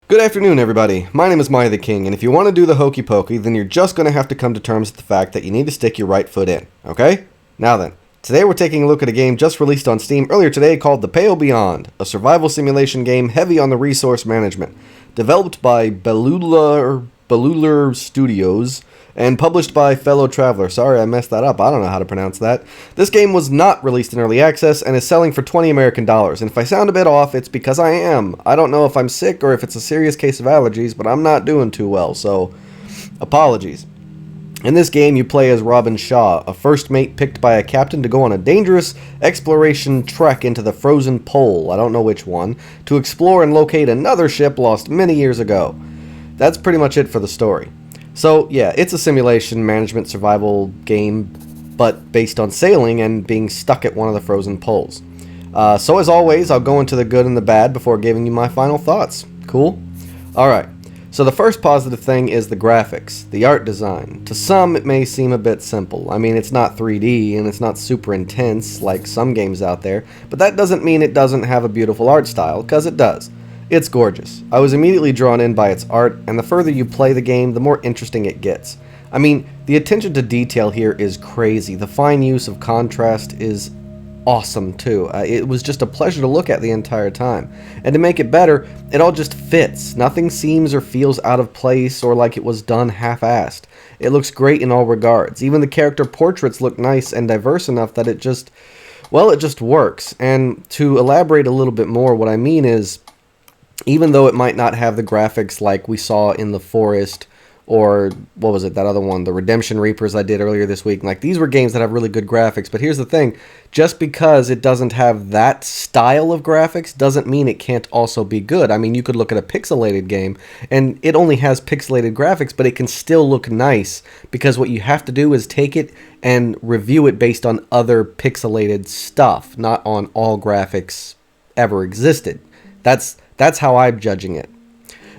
Good afternoon, everybody. My name is miahtheking, and if you want to do the hokey pokey, then you're just going to have to come to terms with the fact that you need to stick your right foot in, okay? Now then, today we're taking a look at a game just released on Steam earlier today called The Palebeyond, a survival simulation game heavy on the resource management. Developed by Belular Studios, and published by Fellow Traveler. Sorry, I messed that up. I don't know how to pronounce that. This game was not released in early access and is selling for $20 American. And if I sound a bit off, it's because I am. I don't know if I'm sick or if it's a serious case of allergies, but I'm not doing too well, so apologies. In this game, you play as Robin Shaw, a first mate picked by a captain to go on a dangerous exploration trek into the frozen pole, I don't know which one, to explore and locate another ship lost many years ago. That's pretty much it for the story. So, yeah, it's a simulation management survival game, but based on sailing and being stuck at one of the frozen poles. So, as always, I'll go into the good and the bad before giving you my final thoughts. Cool? Alright, so the first positive thing is the graphics, the art design. To some, it may seem a bit simple. I mean, it's not 3D, and it's not super intense like some games out there, but that doesn't mean it doesn't have a beautiful art style, because it does. It's gorgeous. I was immediately drawn in by its art, and the further you play the game, the more interesting it gets. I mean, the attention to detail here is crazy. The fine use of contrast is awesome, too. It was just a pleasure to look at the entire time. And to make it better, it all just fits. Nothing seems or feels out of place or like it was done half-assed. It looks great in all regards. Even the character portraits look nice and diverse enough that it just works. And to elaborate a little bit more, what I mean is, even though it might not have the graphics like we saw in The Forest, or, what was it, that other one, the Redemption Reapers I did earlier this week, like, these were games that have really good graphics, but here's the thing, just because it doesn't have that style of graphics doesn't mean it can't also be good. I mean, you could look at a pixelated game, and it only has pixelated graphics, but it can still look nice, because what you have to do is take it and review it based on other pixelated stuff, not on all graphics ever existed. That's how I'm judging it.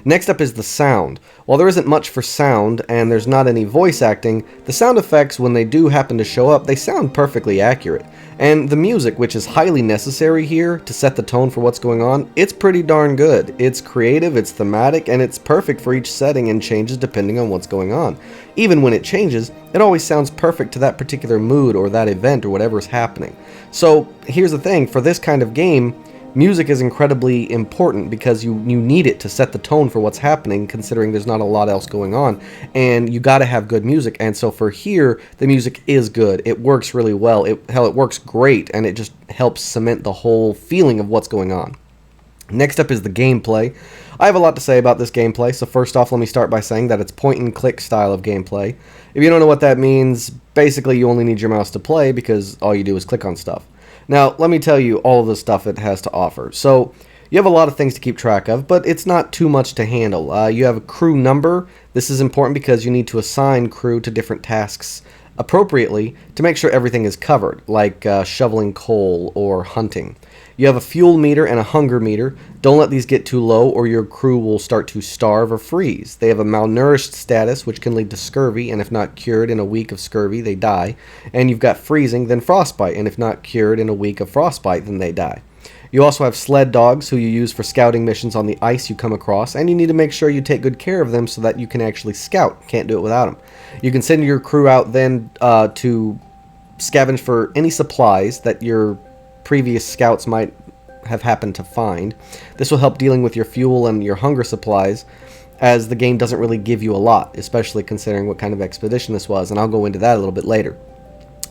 Next up is the sound. While there isn't much for sound, and there's not any voice acting, the sound effects, when they do happen to show up, they sound perfectly accurate. And the music, which is highly necessary here to set the tone for what's going on, it's pretty darn good. It's creative, it's thematic, and it's perfect for each setting and changes depending on what's going on. Even when it changes, it always sounds perfect to that particular mood or that event or whatever's happening. So, here's the thing, for this kind of game, music is incredibly important because you need it to set the tone for what's happening, considering there's not a lot else going on, and you gotta have good music. And so for here, the music is good. It works really well. It works great, and it just helps cement the whole feeling of what's going on. Next up is the gameplay. I have a lot to say about this gameplay, so first off, let me start by saying that it's point-and-click style of gameplay. If you don't know what that means, basically you only need your mouse to play because all you do is click on stuff. Now, let me tell you all of the stuff it has to offer. So, you have a lot of things to keep track of, but it's not too much to handle. You have a crew number. This is important because you need to assign crew to different tasks appropriately to make sure everything is covered, like shoveling coal or hunting. You have a fuel meter and a hunger meter. Don't let these get too low or your crew will start to starve or freeze. They have a malnourished status, which can lead to scurvy, and if not cured in a week of scurvy, they die. And you've got freezing, then frostbite, and if not cured in a week of frostbite, then they die. You also have sled dogs, who you use for scouting missions on the ice you come across, and you need to make sure you take good care of them so that you can actually scout. Can't do it without them. You can send your crew out then to scavenge for any supplies that your previous scouts might have happened to find. This will help dealing with your fuel and your hunger supplies, as the game doesn't really give you a lot, especially considering what kind of expedition this was, and I'll go into that a little bit later.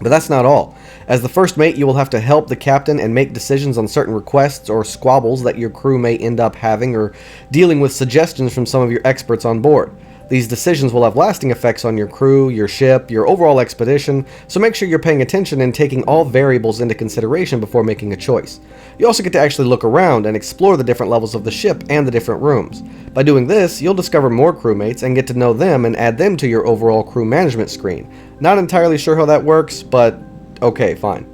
But that's not all. As the first mate, you will have to help the captain and make decisions on certain requests or squabbles that your crew may end up having, or dealing with suggestions from some of your experts on board. These decisions will have lasting effects on your crew, your ship, your overall expedition, so make sure you're paying attention and taking all variables into consideration before making a choice. You also get to actually look around and explore the different levels of the ship and the different rooms. By doing this, you'll discover more crewmates and get to know them and add them to your overall crew management screen. Not entirely sure how that works, but okay, fine.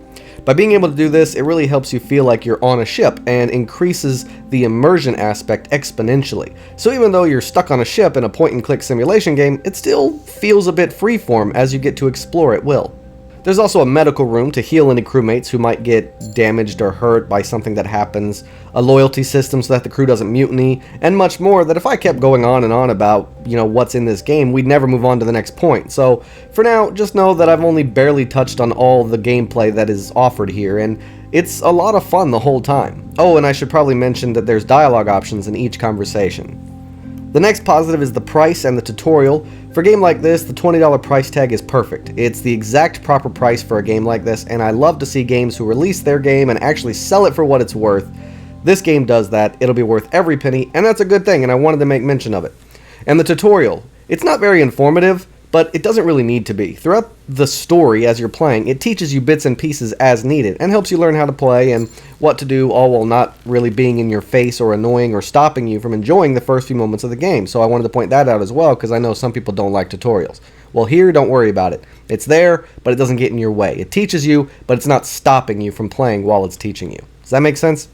By being able to do this, it really helps you feel like you're on a ship and increases the immersion aspect exponentially. So even though you're stuck on a ship in a point-and-click simulation game, it still feels a bit freeform as you get to explore at will. There's also a medical room to heal any crewmates who might get damaged or hurt by something that happens, a loyalty system so that the crew doesn't mutiny, and much more that if I kept going on and on about, what's in this game, we'd never move on to the next point. So, for now, just know that I've only barely touched on all the gameplay that is offered here, and it's a lot of fun the whole time. Oh, and I should probably mention that there's dialogue options in each conversation. The next positive is the price and the tutorial. For a game like this, the $20 price tag is perfect. It's the exact proper price for a game like this, and I love to see games who release their game and actually sell it for what it's worth. This game does that. It'll be worth every penny, and that's a good thing, and I wanted to make mention of it. And the tutorial. It's not very informative, but it doesn't really need to be. Throughout the story as you're playing, it teaches you bits and pieces as needed and helps you learn how to play and what to do, all while not really being in your face or annoying or stopping you from enjoying the first few moments of the game. So I wanted to point that out as well, because I know some people don't like tutorials. Well, here, don't worry about it. It's there, but it doesn't get in your way. It teaches you, but it's not stopping you from playing while it's teaching you. Does that make sense?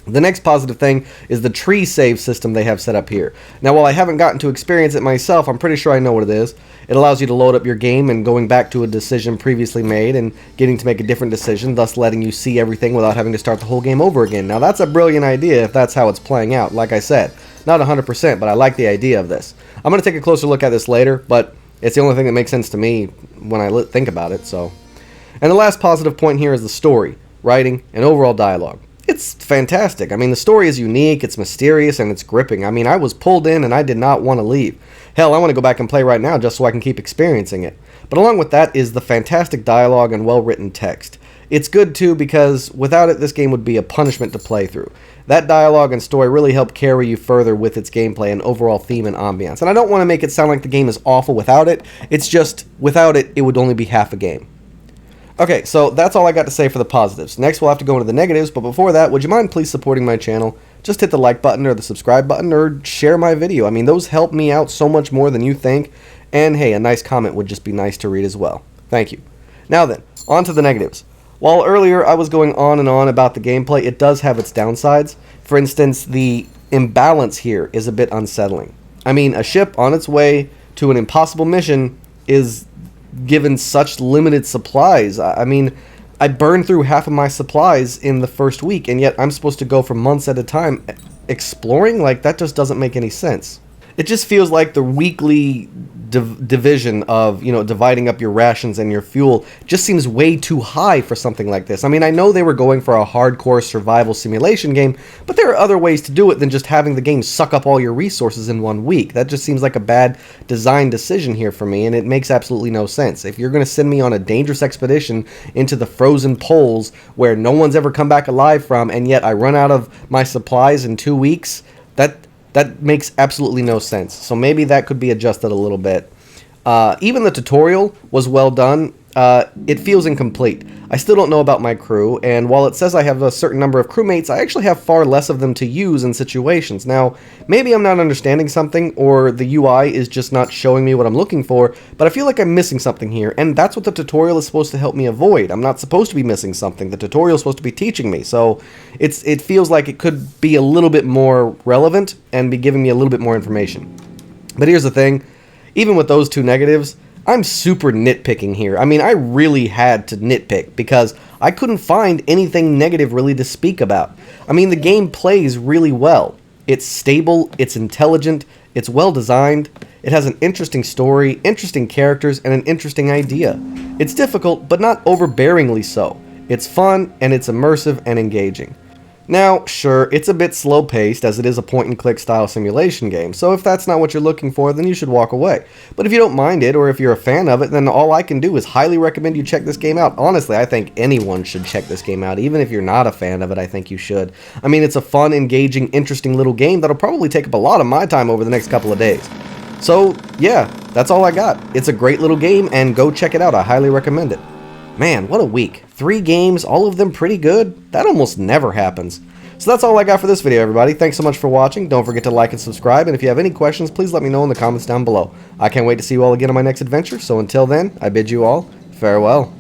The next positive thing is the tree save system they have set up here. Now, while I haven't gotten to experience it myself, I'm pretty sure I know what it is. It allows you to load up your game and going back to a decision previously made and getting to make a different decision, thus letting you see everything without having to start the whole game over again. Now, that's a brilliant idea if that's how it's playing out. Like I said, not 100%, but I like the idea of this. I'm going to take a closer look at this later, but it's the only thing that makes sense to me when I think about it. And the last positive point here is the story, writing, and overall dialogue. It's fantastic. I mean, the story is unique, it's mysterious, and it's gripping. I mean, I was pulled in and I did not want to leave. Hell, I want to go back and play right now just so I can keep experiencing it. But along with that is the fantastic dialogue and well-written text. It's good too because without it, this game would be a punishment to play through. That dialogue and story really help carry you further with its gameplay and overall theme and ambiance. And I don't want to make it sound like the game is awful without it. It's just, without it, it would only be half a game. Okay, so that's all I got to say for the positives. Next, we'll have to go into the negatives, but before that, would you mind please supporting my channel? Just hit the like button or the subscribe button or share my video. I mean, those help me out so much more than you think. And hey, a nice comment would just be nice to read as well. Thank you. Now then, on to the negatives. While earlier I was going on and on about the gameplay, it does have its downsides. For instance, the imbalance here is a bit unsettling. I mean, a ship on its way to an impossible mission is given such limited supplies. I mean, I burned through half of my supplies in the first week, and yet I'm supposed to go for months at a time exploring? Like, that just doesn't make any sense. It just feels like the weekly division of, dividing up your rations and your fuel just seems way too high for something like this. I mean, I know they were going for a hardcore survival simulation game, but there are other ways to do it than just having the game suck up all your resources in 1 week. That just seems like a bad design decision here for me, and it makes absolutely no sense. If you're going to send me on a dangerous expedition into the frozen poles where no one's ever come back alive from, and yet I run out of my supplies in 2 weeks, that makes absolutely no sense. So maybe that could be adjusted a little bit. Even the tutorial was well done. It feels incomplete. I still don't know about my crew, and while it says I have a certain number of crewmates, I actually have far less of them to use in situations. Now, maybe I'm not understanding something, or the UI is just not showing me what I'm looking for, but I feel like I'm missing something here, and that's what the tutorial is supposed to help me avoid. I'm not supposed to be missing something. The tutorial is supposed to be teaching me, so it feels like it could be a little bit more relevant and be giving me a little bit more information. But here's the thing. Even with those two negatives, I'm super nitpicking here. I mean, I really had to nitpick because I couldn't find anything negative really to speak about. I mean, the game plays really well. It's stable, it's intelligent, it's well designed, it has an interesting story, interesting characters, and an interesting idea. It's difficult, but not overbearingly so. It's fun, and it's immersive and engaging. Now, sure, it's a bit slow-paced as it is a point-and-click style simulation game, so if that's not what you're looking for, then you should walk away. But if you don't mind it, or if you're a fan of it, then all I can do is highly recommend you check this game out. Honestly, I think anyone should check this game out. Even if you're not a fan of it, I think you should. I mean, it's a fun, engaging, interesting little game that'll probably take up a lot of my time over the next couple of days. So, yeah, that's all I got. It's a great little game, and go check it out. I highly recommend it. Man, what a week. 3 games, all of them pretty good. That almost never happens. So that's all I got for this video, everybody. Thanks so much for watching. Don't forget to like and subscribe, and if you have any questions, please let me know in the comments down below. I can't wait to see you all again on my next adventure, so until then, I bid you all farewell.